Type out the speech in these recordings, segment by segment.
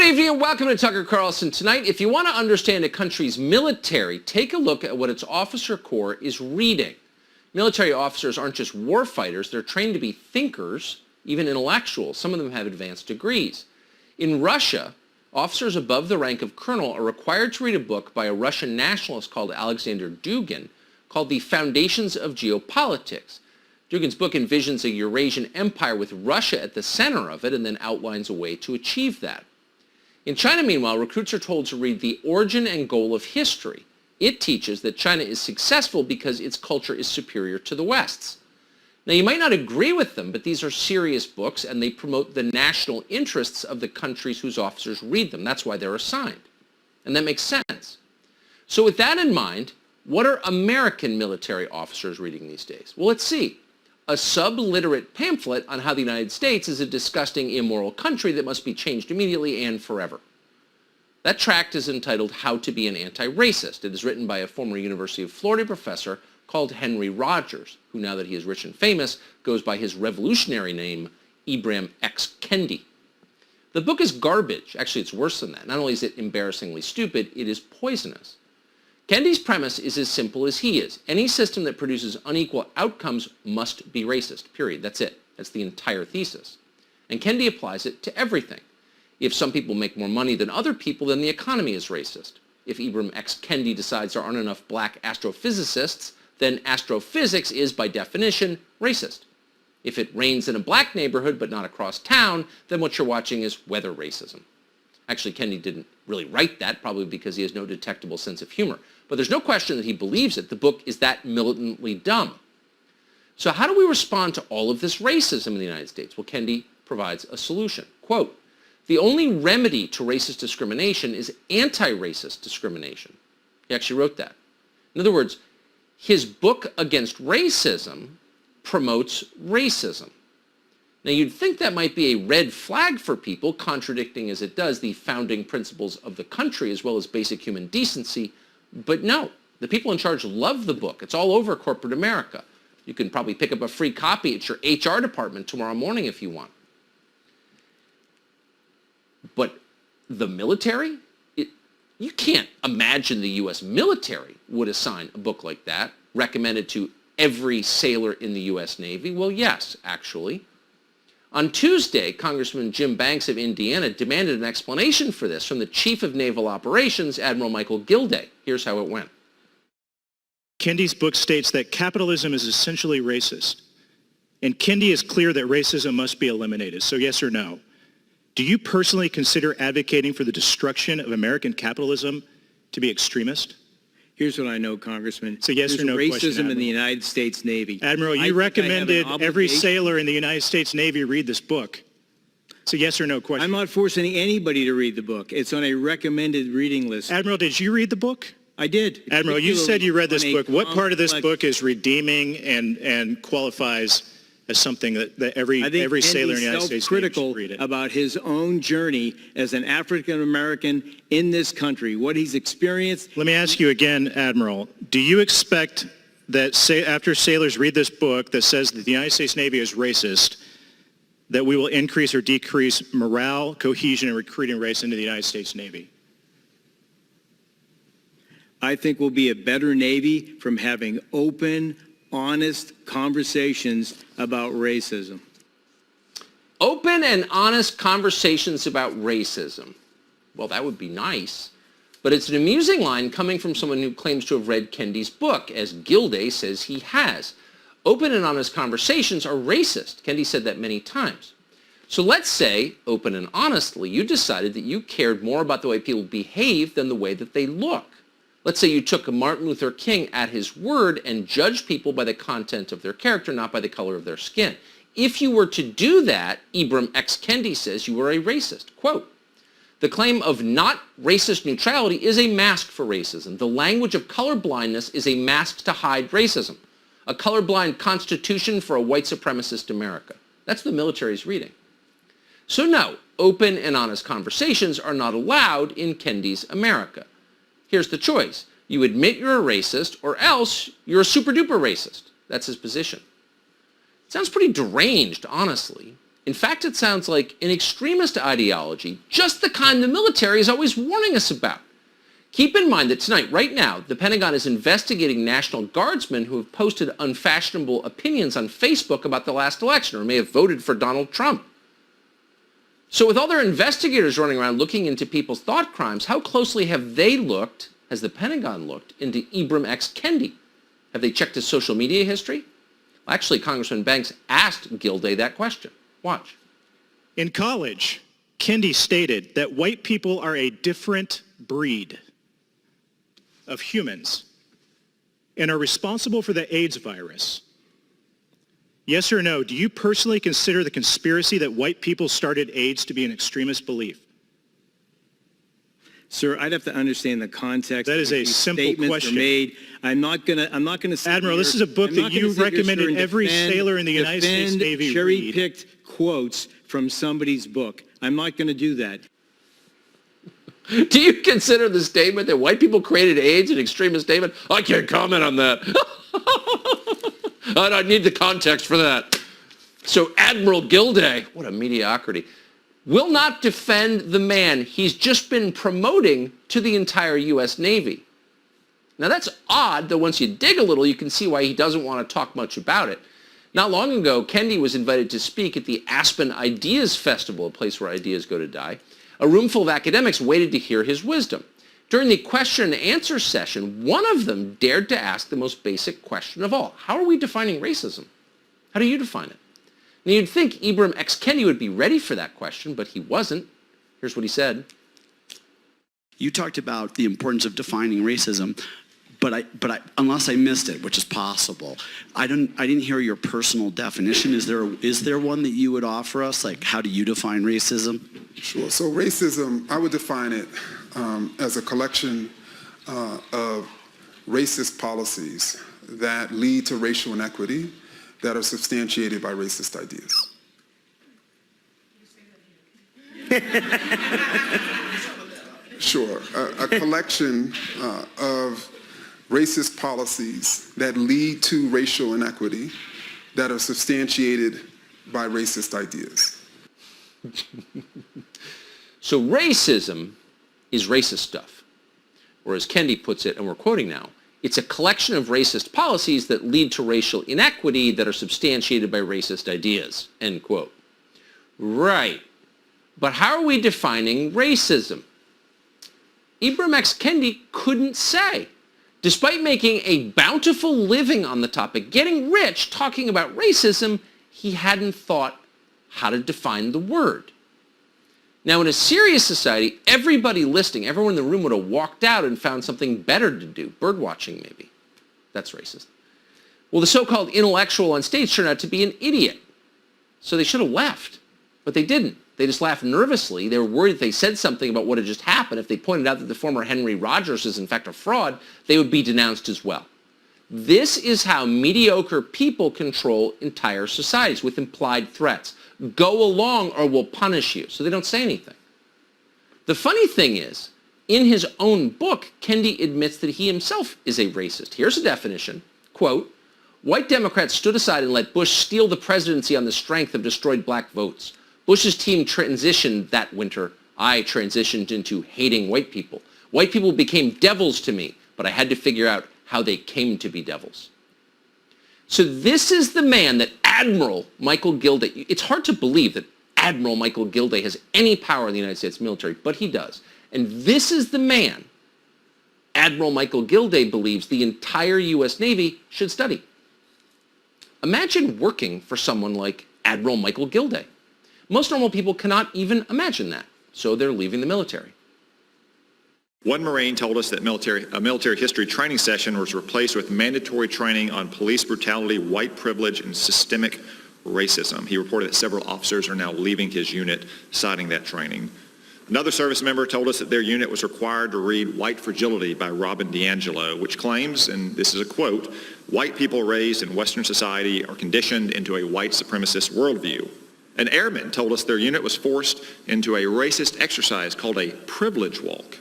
evening and welcome to Tucker Carlson. Tonight, if you want to understand a country's military, take a look at what its officer corps is reading. Military officers aren't just war fighters, they're trained to be thinkers, even intellectuals. Some of them have advanced degrees. In Russia, officers above the rank of colonel are required to read a book by a Russian nationalist called Alexander Dugin called The Foundations of Geopolitics. Dugin's book envisions a Eurasian empire with Russia at the center of it and then outlines a way to achieve that. In China, meanwhile, recruits are told to read The Origin and Goal of History. It teaches that China is successful because its culture is superior to the West's. Now, you might not agree with them, but these are serious books, and they promote the national interests of the countries whose officers read them. That's why they're assigned. And that makes sense. So with that in mind, what are American military officers reading these days? Well, let's see. A subliterate pamphlet on how the United States is a disgusting, immoral country that must be changed immediately and forever. That tract is entitled How to Be an Anti-Racist. It is written by a former University of Florida professor called Henry Rogers, who now that he is rich and famous, goes by his revolutionary name, Ibram X. Kendi. The book is garbage. Actually, it's worse than that. Not only is it embarrassingly stupid, it is poisonous. Kendi's premise is as simple as he is. Any system that produces unequal outcomes must be racist, period. That's it. That's the entire thesis. And Kendi applies it to everything. If some people make more money than other people, then the economy is racist. If Ibram X. Kendi decides there aren't enough black astrophysicists, then astrophysics is, by definition, racist. If it rains in a black neighborhood but not across town, then what you're watching is weather racism. Actually, Kendi didn't really write that, probably because he has no detectable sense of humor. But there's no question that he believes it. The book is that militantly dumb. So how do we respond to all of this racism in the United States? Well, Kendi provides a solution. Quote, "The only remedy to racist discrimination is anti-racist discrimination." He actually wrote that. In other words, his book against racism promotes racism. Now, you'd think that might be a red flag for people, contradicting as it does the founding principles of the country as well as basic human decency, but no. The people in charge love the book. It's all over corporate America. You can probably pick up a free copy at your HR department tomorrow morning if you want. But the military? You can't imagine the U.S. military would assign a book like that, recommended to every sailor in the U.S. Navy. Well, yes, actually. On Tuesday, Congressman Jim Banks of Indiana demanded an explanation for this from the Chief of Naval Operations, Admiral Michael Gilday. Here's how it went. Kendi's book states that capitalism is essentially racist. And Kendi is clear that racism must be eliminated. So yes or no? Do you personally consider advocating for the destruction of American capitalism to be extremist? Here's what I know, Congressman. So yes or no racism question, in Admiral. the United States Navy. Admiral, you recommended every sailor in the United States Navy read this book. So yes or no question. I'm not forcing anybody to read the book. It's on a recommended reading list. Admiral, did you read the book? I did. Admiral, you said you read this on a book. What part of this complex- book is redeeming and qualifies as something that every sailor in the United States Navy should self-critical read it? about his own journey as an African American in this country, what he's experienced. Let me ask you again, Admiral, do you expect that after sailors read this book that says that the United States Navy is racist, that we will increase or decrease morale, cohesion, and recruiting rates into the United States Navy? I think we'll be a better Navy from having open, honest conversations about racism. Open and honest conversations about racism. Well, that would be nice. But it's an amusing line coming from someone who claims to have read Kendi's book, as Gilday says he has. Open and honest conversations are racist. Kendi said that many times. So let's say, open and honestly, you decided that you cared more about the way people behave than the way that they look. Let's say you took Martin Luther King at his word and judged people by the content of their character, not by the color of their skin. If you were to do that, Ibram X. Kendi says you were a racist. Quote, "The claim of not racist neutrality is a mask for racism. The language of colorblindness is a mask to hide racism. A colorblind constitution for a white supremacist America." That's the military's reading. So no, open and honest conversations are not allowed in Kendi's America. Here's the choice. You admit you're a racist, or else you're a super-duper racist. That's his position. It sounds pretty deranged, honestly. In fact, it sounds like an extremist ideology, just the kind the military is always warning us about. Keep in mind that tonight, right now, the Pentagon is investigating National Guardsmen who have posted unfashionable opinions on Facebook about the last election or may have voted for Donald Trump. So with all their investigators running around looking into people's thought crimes, how closely have they looked, has the Pentagon looked, into Ibram X. Kendi? Have they checked his social media history? Well, actually, Congressman Banks asked Gilday that question. Watch. In college, Kendi stated that white people are a different breed of humans and are responsible for the AIDS virus. Yes or no, do you personally consider the conspiracy that white people started AIDS to be an extremist belief? Sir, I'd have to understand the context. That is a simple question. Made. I'm not gonna. Admiral, this is a book that you recommended every sailor in the United States Navy read. Cherry-picked quotes from somebody's book. I'm not going to do that. Do you consider the statement that white people created AIDS an extremist statement? I can't comment on that. I need the context for that. So Admiral Gilday, what a mediocrity, will not defend the man he's just been promoting to the entire U.S. Navy. Now that's odd, though once you dig a little, you can see why he doesn't want to talk much about it. Not long ago, Kendi was invited to speak at the Aspen Ideas Festival, a place where ideas go to die. A room full of academics waited to hear his wisdom. During the question and answer session, one of them dared to ask the most basic question of all. How are we defining racism? How do you define it? Now you'd think Ibram X. Kendi would be ready for that question, but he wasn't. Here's what he said. You talked about the importance of defining racism, but I, unless I missed it, which is possible, I didn't hear your personal definition. Is there one that you would offer us? Like, how do you define racism? Sure. So racism, I would define it as a collection of racist policies that lead to racial inequity that are substantiated by racist ideas. Sure. A collection of racist policies that lead to racial inequity that are substantiated by racist ideas. So racism is racist stuff. Or as Kendi puts it, and we're quoting now, it's a collection of racist policies that lead to racial inequity that are substantiated by racist ideas, end quote. Right. But how are we defining racism? Ibram X. Kendi couldn't say. Despite making a bountiful living on the topic, getting rich talking about racism, he hadn't thought how to define the word. Now, in a serious society, everybody listening, everyone in the room would have walked out and found something better to do. Bird watching, maybe. That's racist. Well, the so-called intellectual on stage turned out to be an idiot. So they should have left. But they didn't. They just laughed nervously. They were worried if they said something about what had just happened, if they pointed out that the former Henry Rogers is in fact a fraud, they would be denounced as well. This is how mediocre people control entire societies, with implied threats. Go along or we'll punish you. So they don't say anything. The funny thing is, in his own book, Kendi admits that he himself is a racist. Here's a definition. Quote, white Democrats stood aside and let Bush steal the presidency on the strength of destroyed black votes. Bush's team transitioned that winter. I transitioned into hating white people. White people became devils to me, but I had to figure out how they came to be devils. So this is the man that Admiral Michael Gilday, it's hard to believe that Admiral Michael Gilday has any power in the United States military, but he does. And this is the man Admiral Michael Gilday believes the entire U.S. Navy should study. Imagine working for someone like Admiral Michael Gilday. Most normal people cannot even imagine that, so they're leaving the military. One Marine told us that a military history training session was replaced with mandatory training on police brutality, white privilege, and systemic racism. He reported that several officers are now leaving his unit, citing that training. Another service member told us that their unit was required to read White Fragility by Robin DiAngelo, which claims, and this is a quote, white people raised in Western society are conditioned into a white supremacist worldview. An airman told us their unit was forced into a racist exercise called a privilege walk,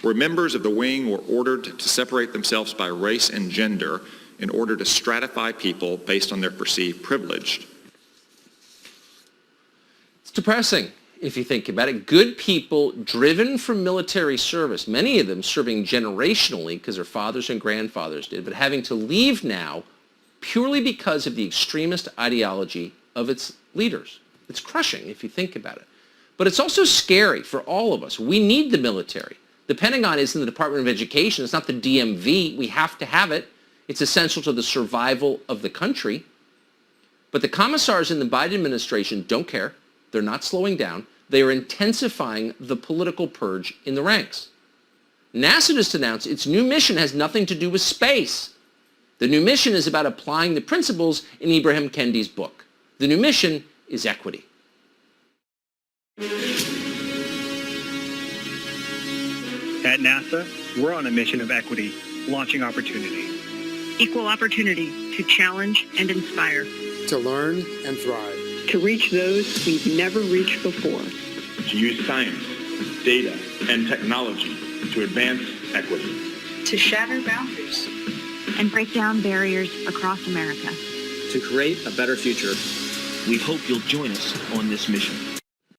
where members of the wing were ordered to separate themselves by race and gender in order to stratify people based on their perceived privilege. It's depressing if you think about it. Good people driven from military service, many of them serving generationally because their fathers and grandfathers did, but having to leave now purely because of the extremist ideology of its leaders. It's crushing if you think about it. But it's also scary for all of us. We need the military. The Pentagon isn't the Department of Education. It's not the DMV. We have to have it. It's essential to the survival of the country. But the commissars in the Biden administration don't care. They're not slowing down. They are intensifying the political purge in the ranks. NASA just announced its new mission has nothing to do with space. The new mission is about applying the principles in Ibram Kendi's book. The new mission is equity. At NASA, we're on a mission of equity, launching opportunity. Equal opportunity to challenge and inspire. To learn and thrive. To reach those we've never reached before. To use science, data, and technology to advance equity. To shatter boundaries. And break down barriers across America. To create a better future. We hope you'll join us on this mission.